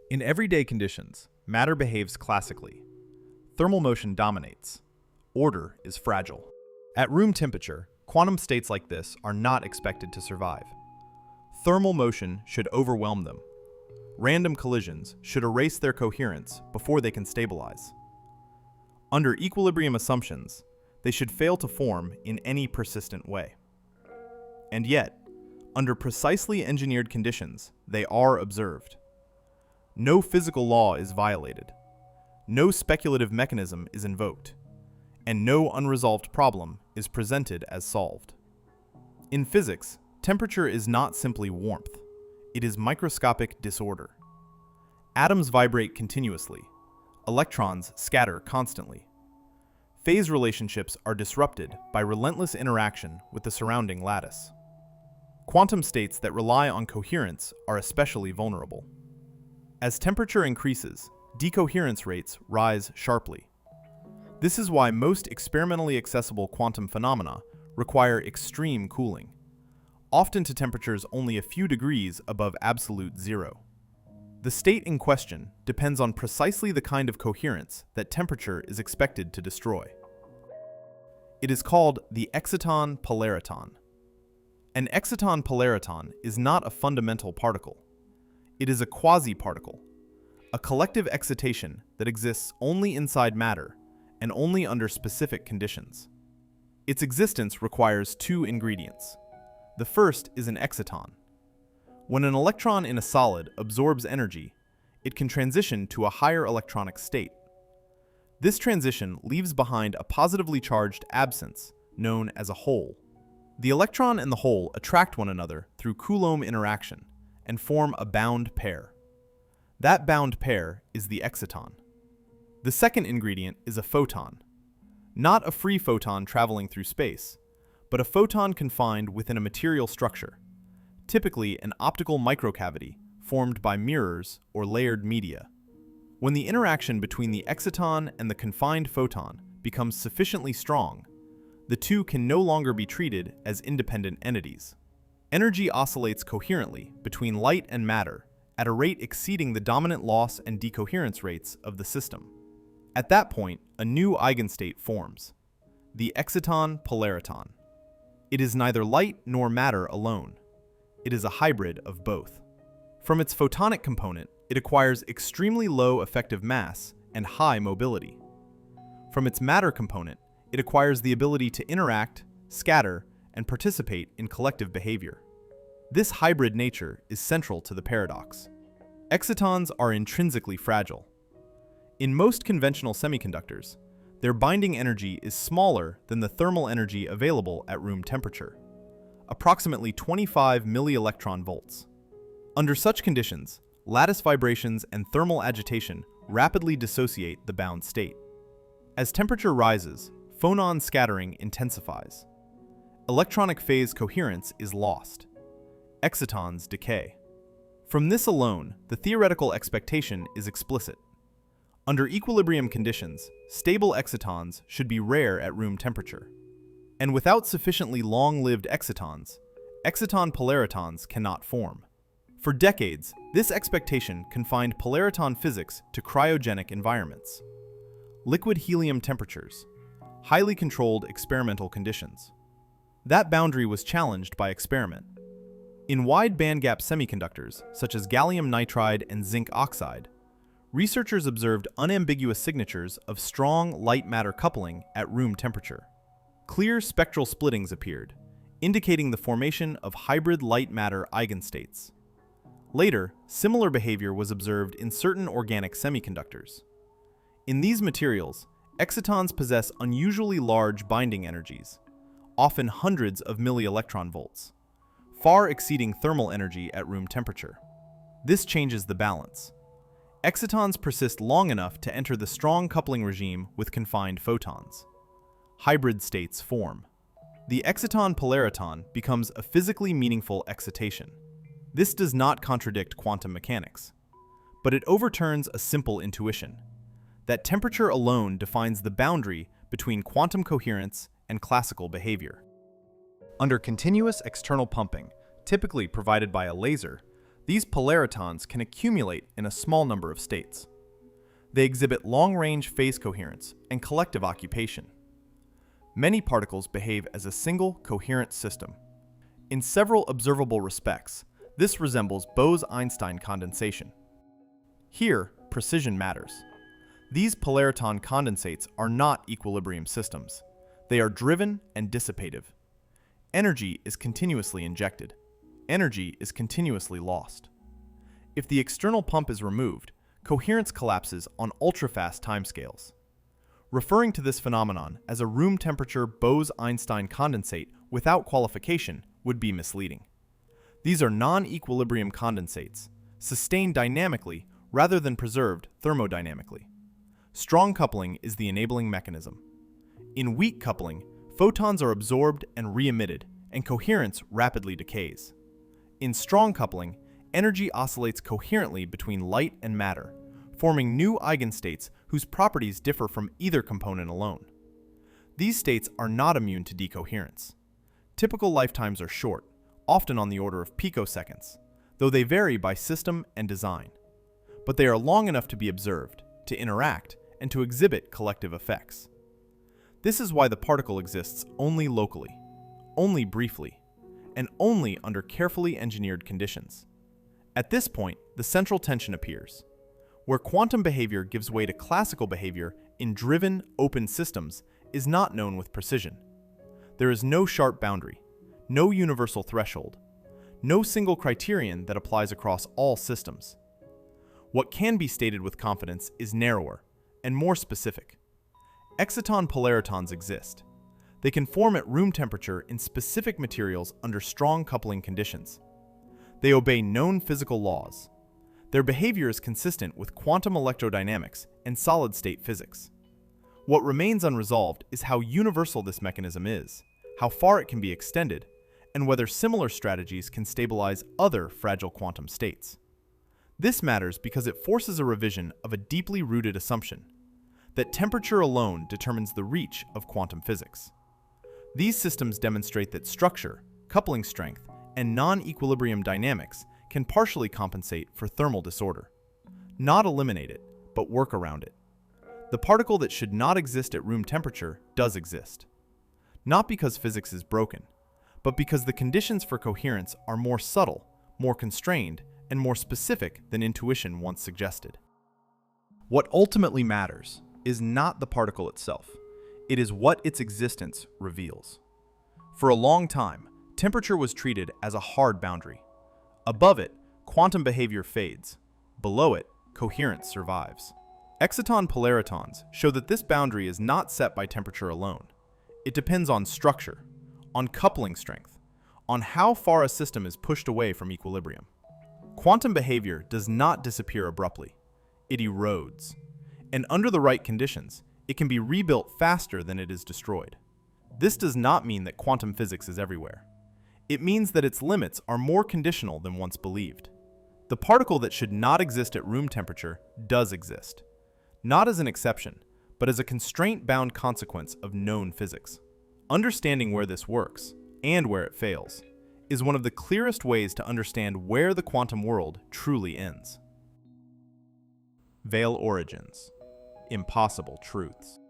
In everyday conditions, matter behaves classically. Thermal motion dominates. Order is fragile. At room temperature, quantum states like this are not expected to survive. Thermal motion should overwhelm them. Random collisions should erase their coherence before they can stabilize. Under equilibrium assumptions, they should fail to form in any persistent way. And yet, under precisely engineered conditions, they are observed. No physical law is violated. No speculative mechanism is invoked. And no unresolved problem is presented as solved. In physics, temperature is not simply warmth. It is microscopic disorder. Atoms vibrate continuously. Electrons scatter constantly. Phase relationships are disrupted by relentless interaction with the surrounding lattice. Quantum states that rely on coherence are especially vulnerable. As temperature increases, decoherence rates rise sharply. This is why most experimentally accessible quantum phenomena require extreme cooling, often to temperatures only a few degrees above absolute zero. The state in question depends on precisely the kind of coherence that temperature is expected to destroy. It is called the exciton polariton. An exciton polariton is not a fundamental particle. It is a quasi-particle, a collective excitation that exists only inside matter and only under specific conditions. Its existence requires two ingredients. The first is an exciton. When an electron in a solid absorbs energy, it can transition to a higher electronic state. This transition leaves behind a positively charged absence, known as a hole. The electron and the hole attract one another through Coulomb interaction and form a bound pair. That bound pair is the exciton. The second ingredient is a photon. Not a free photon traveling through space, but a photon confined within a material structure, typically an optical microcavity formed by mirrors or layered media. When the interaction between the exciton and the confined photon becomes sufficiently strong, the two can no longer be treated as independent entities. Energy oscillates coherently between light and matter at a rate exceeding the dominant loss and decoherence rates of the system. At that point, a new eigenstate forms, the exciton polariton. It is neither light nor matter alone. It is a hybrid of both. From its photonic component, it acquires extremely low effective mass and high mobility. From its matter component, it acquires the ability to interact, scatter, and participate in collective behavior. This hybrid nature is central to the paradox. Excitons are intrinsically fragile. In most conventional semiconductors, their binding energy is smaller than the thermal energy available at room temperature, approximately 25 millielectron volts. Under such conditions, lattice vibrations and thermal agitation rapidly dissociate the bound state. As temperature rises, phonon scattering intensifies. Electronic phase coherence is lost. Excitons decay. From this alone, the theoretical expectation is explicit. Under equilibrium conditions, stable excitons should be rare at room temperature. And without sufficiently long-lived excitons, exciton polaritons cannot form. For decades, this expectation confined polariton physics to cryogenic environments. Liquid helium temperatures, highly controlled experimental conditions. That boundary was challenged by experiment. In wide bandgap semiconductors, such as gallium nitride and zinc oxide, researchers observed unambiguous signatures of strong light-matter coupling at room temperature. Clear spectral splittings appeared, indicating the formation of hybrid light-matter eigenstates. Later, similar behavior was observed in certain organic semiconductors. In these materials, excitons possess unusually large binding energies, often hundreds of millielectron volts, far exceeding thermal energy at room temperature. This changes the balance. Excitons persist long enough to enter the strong coupling regime with confined photons. Hybrid states form. The exciton polariton becomes a physically meaningful excitation. This does not contradict quantum mechanics, but it overturns a simple intuition, that temperature alone defines the boundary between quantum coherence and classical behavior. Under continuous external pumping, typically provided by a laser, These polaritons can accumulate in a small number of states. They exhibit long-range phase coherence and collective occupation. Many particles behave as a single coherent system. In several observable respects, this resembles Bose-Einstein condensation. Here, precision matters. These polariton condensates are not equilibrium systems. They are driven and dissipative. Energy is continuously injected. Energy is continuously lost. If the external pump is removed, coherence collapses on ultra-fast timescales. Referring to this phenomenon as a room temperature Bose-Einstein condensate without qualification would be misleading. These are non-equilibrium condensates, sustained dynamically rather than preserved thermodynamically. Strong coupling is the enabling mechanism. In weak coupling, photons are absorbed and re-emitted, and coherence rapidly decays. In strong coupling, energy oscillates coherently between light and matter, forming new eigenstates whose properties differ from either component alone. These states are not immune to decoherence. Typical lifetimes are short, often on the order of picoseconds, though they vary by system and design. But they are long enough to be observed, to interact, and to exhibit collective effects. This is why the particle exists only locally, only briefly, and only under carefully engineered conditions. At this point, the central tension appears. Where quantum behavior gives way to classical behavior in driven, open systems is not known with precision. There is no sharp boundary, no universal threshold, no single criterion that applies across all systems. What can be stated with confidence is narrower and more specific. Exciton polaritons exist. They can form at room temperature in specific materials under strong coupling conditions. They obey known physical laws. Their behavior is consistent with quantum electrodynamics and solid-state physics. What remains unresolved is how universal this mechanism is, how far it can be extended, and whether similar strategies can stabilize other fragile quantum states. This matters because it forces a revision of a deeply rooted assumption that temperature alone determines the reach of quantum physics. These systems demonstrate that structure, coupling strength, and non-equilibrium dynamics can partially compensate for thermal disorder. Not eliminate it, but work around it. The particle that should not exist at room temperature does exist. Not because physics is broken, but because the conditions for coherence are more subtle, more constrained, and more specific than intuition once suggested. What ultimately matters is not the particle itself. It is what its existence reveals. For a long time, temperature was treated as a hard boundary. Above it, quantum behavior fades. Below it, coherence survives. Exciton polaritons show that this boundary is not set by temperature alone. It depends on structure, on coupling strength, on how far a system is pushed away from equilibrium. Quantum behavior does not disappear abruptly. It erodes. And under the right conditions, it can be rebuilt faster than it is destroyed. This does not mean that quantum physics is everywhere. It means that its limits are more conditional than once believed. The particle that should not exist at room temperature does exist. Not as an exception, but as a constraint-bound consequence of known physics. Understanding where this works, and where it fails, is one of the clearest ways to understand where the quantum world truly ends. Veil origins. Impossible truths.